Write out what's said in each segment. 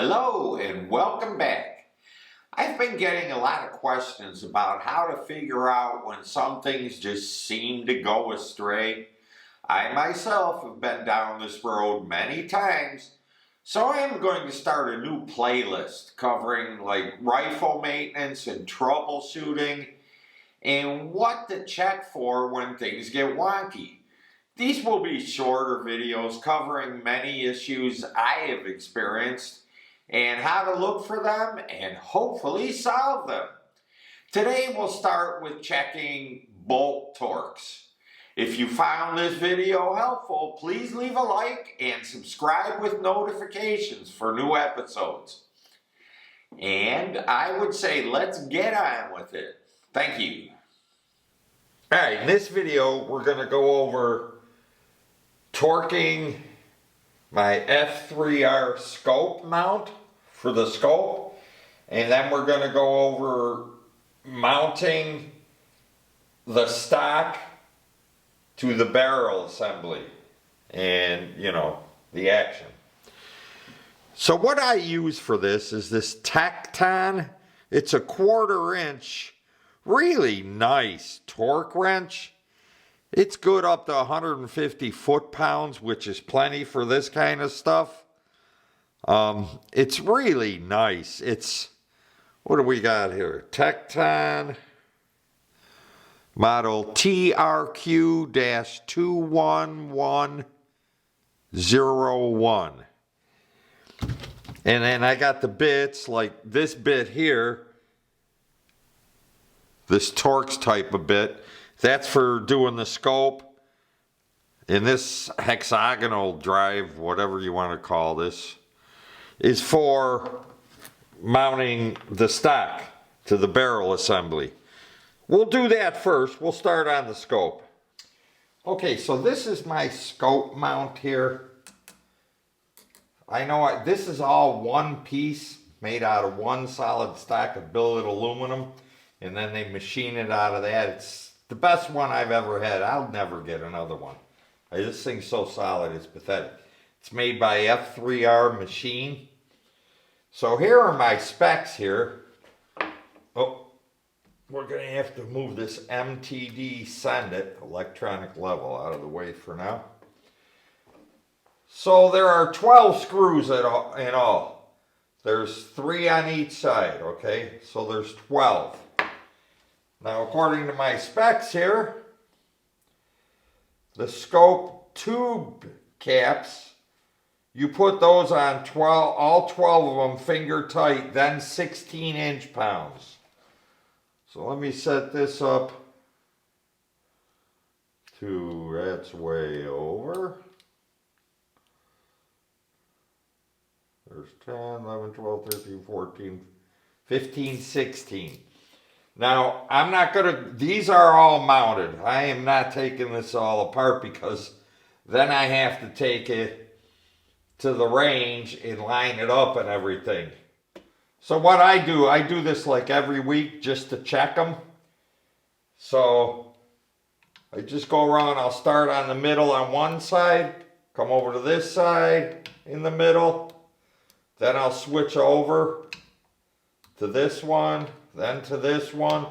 Hello and welcome back. I've been getting a lot of questions about how to figure out when some things just seem to go astray. I myself have been down this road many times, so I am going to start a new playlist covering like rifle maintenance and troubleshooting and what to check for when things get wonky. These will be shorter videos covering many issues I have experienced and how to look for them and hopefully solve them. Today we'll start with checking bolt torques. If you found this video helpful, please leave a like and subscribe with notifications for new episodes. And I would say let's get on with it. Thank you. Alright, in this video we're going to go over torquing my F3R scope mount for the scope, and then we're going to go over mounting the stock to the barrel assembly and the action. So what I use for this is this Tecton. It's a 1/4 inch, really nice torque wrench. It's good up to 150 foot-pounds, which is plenty for this kind of stuff. It's really nice. It's, what do we got here? Tecton model TRQ-21101. And then I got the bits, like this bit here, this Torx type of bit. That's for doing the scope. And this hexagonal drive, whatever you want to call this, is for mounting the stock to the barrel assembly. We'll do that first. We'll start on the scope. Okay, so this is my scope mount here. I know this is all one piece made out of one solid stack of billet aluminum, and then they machine it out of that. It's the best one I've ever had. I'll never get another one. This thing's so solid, it's pathetic. It's made by F3R Machine. So here are my specs here. Oh, we're going to have to move this MTD Send It electronic level out of the way for now. So there are 12 screws in all. There's 3 on each side, okay? So there's 12. Now, according to my specs here, the scope tube caps, you put those on all 12 of them finger tight, then 16 inch-pounds. So let me set this up to, that's way over. There's 10, 11, 12, 13, 14, 15, 16. Now, I'm not going to, these are all mounted. I am not taking this all apart because then I have to take it to the range and line it up and everything. So what I do this like every week just to check them. So I just go around, I'll start on the middle on one side, come over to this side in the middle, then I'll switch over to this one, then to this one,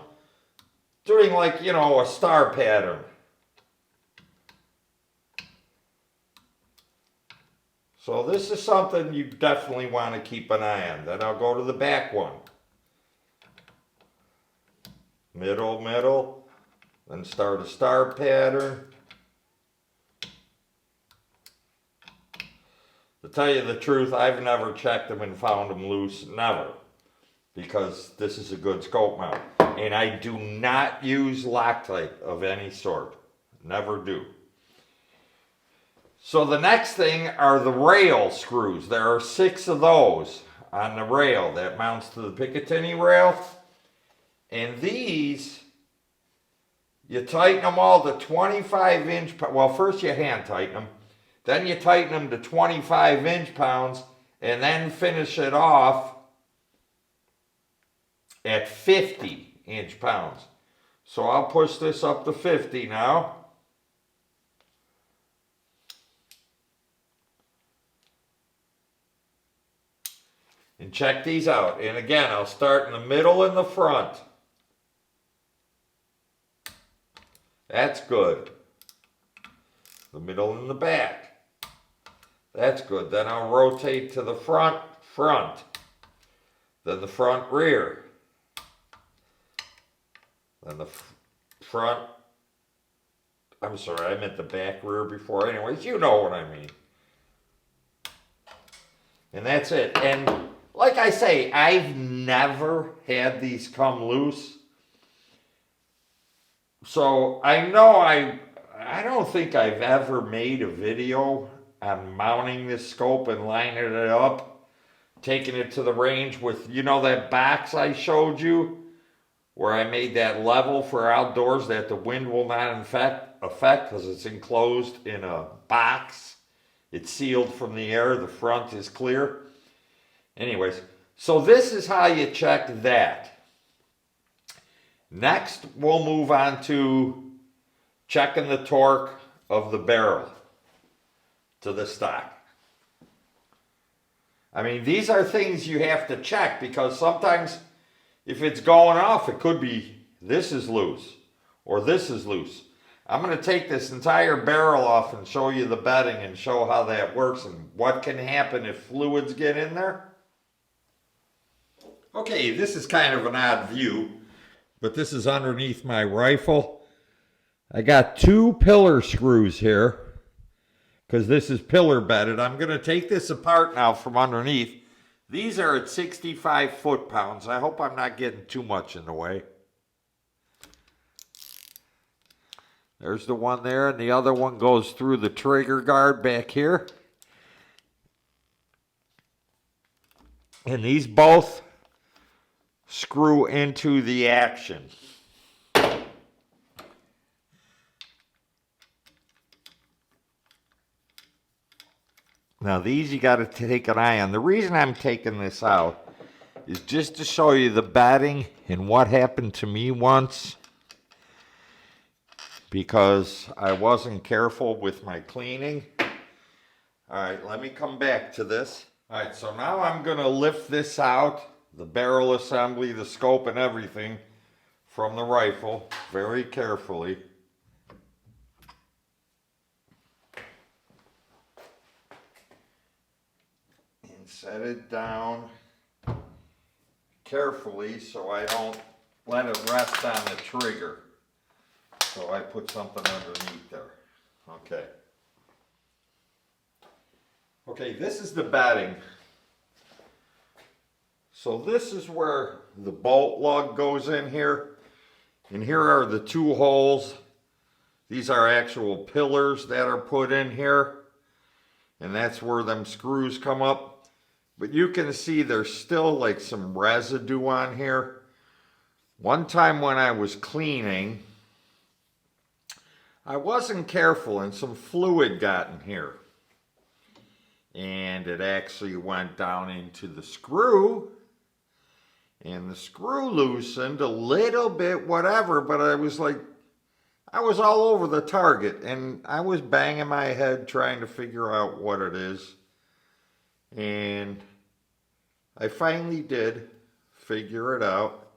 doing like, a star pattern. So this is something you definitely want to keep an eye on. Then I'll go to the back one. Middle, middle, then start a star pattern. To tell you the truth, I've never checked them and found them loose, never. Because this is a good scope mount. And I do not use Loctite of any sort. Never do. So the next thing are the rail screws. There are 6 of those on the rail that mounts to the Picatinny rail. And these, you tighten them all to 25 inch, well first you hand tighten them, then you tighten them to 25 inch-pounds, and then finish it off at 50 inch-pounds. So I'll push this up to 50 now. And check these out. And again, I'll start in the middle and the front. That's good. The middle and the back. That's good. Then I'll rotate to the front, front. Then the front, rear. Then the front, I'm sorry, I meant the back, rear before. Anyways, you know what I mean. And that's it. And like I say, I've never had these come loose. So I know I don't think I've ever made a video on mounting this scope and lining it up, taking it to the range with, you know, that box I showed you where I made that level for outdoors that the wind will not affect because it's enclosed in a box. It's sealed from the air. The front is clear. Anyways, so this is how you check that. Next, we'll move on to checking the torque of the barrel to the stock. I mean, these are things you have to check because sometimes if it's going off, it could be this is loose or this is loose. I'm going to take this entire barrel off and show you the bedding and show how that works and what can happen if fluids get in there. Okay, this is kind of an odd view, but this is underneath my rifle. I got 2 pillar screws here because this is pillar bedded. I'm going to take this apart now from underneath. These are at 65 foot-pounds. I hope I'm not getting too much in the way. There's the one there, and the other one goes through the trigger guard back here. And these both screw into the action. Now these you got to take an eye on. The reason I'm taking this out is just to show you the bedding and what happened to me once because I wasn't careful with my cleaning. Alright, let me come back to this. Alright, so now I'm going to lift this out, the barrel assembly, the scope and everything from the rifle very carefully. And set it down carefully so I don't let it rest on the trigger. So I put something underneath there. Okay. Okay, this is the bedding. So this is where the bolt lug goes in here. And here are the 2 holes. These are actual pillars that are put in here. And that's where them screws come up. But you can see there's still like some residue on here. One time when I was cleaning, I wasn't careful and some fluid got in here. And it actually went down into the screw. And the screw loosened a little bit, whatever, but I was all over the target. And I was banging my head trying to figure out what it is. And I finally did figure it out.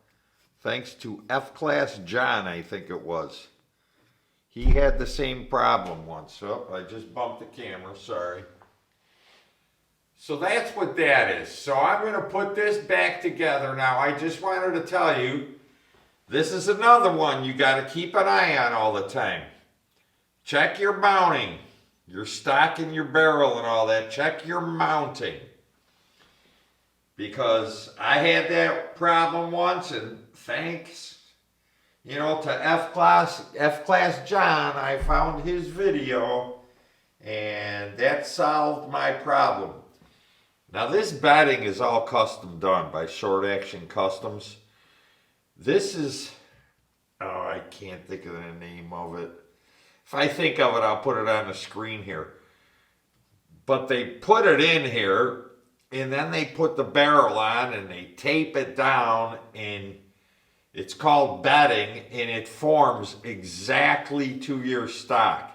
Thanks to F-Class John, I think it was. He had the same problem once. Oh, I just bumped the camera, sorry. So that's what that is. So I'm going to put this back together now. I just wanted to tell you, this is another one you got to keep an eye on all the time. Check your mounting, your stock and your barrel and all that. Check your mounting. Because I had that problem once, and thanks, you know, to F-Class John, I found his video, and that solved my problem. Now this bedding is all custom done by Short Action Customs. This is, oh, I can't think of the name of it. If I think of it, I'll put it on the screen here. But they put it in here, and then they put the barrel on, and they tape it down, and it's called bedding, and it forms exactly to your stock.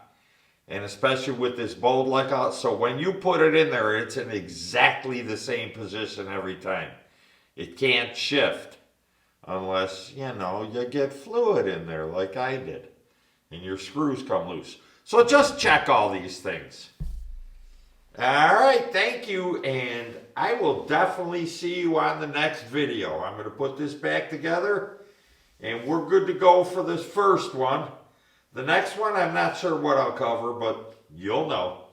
and especially with this bolt like that. So when you put it in there, it's in exactly the same position every time. It can't shift unless, you know, you get fluid in there like I did and your screws come loose. So just check all these things. All right, thank you, and I will definitely see you on the next video. I'm going to put this back together, and we're good to go for this first one. The next one, I'm not sure what I'll cover, but you'll know.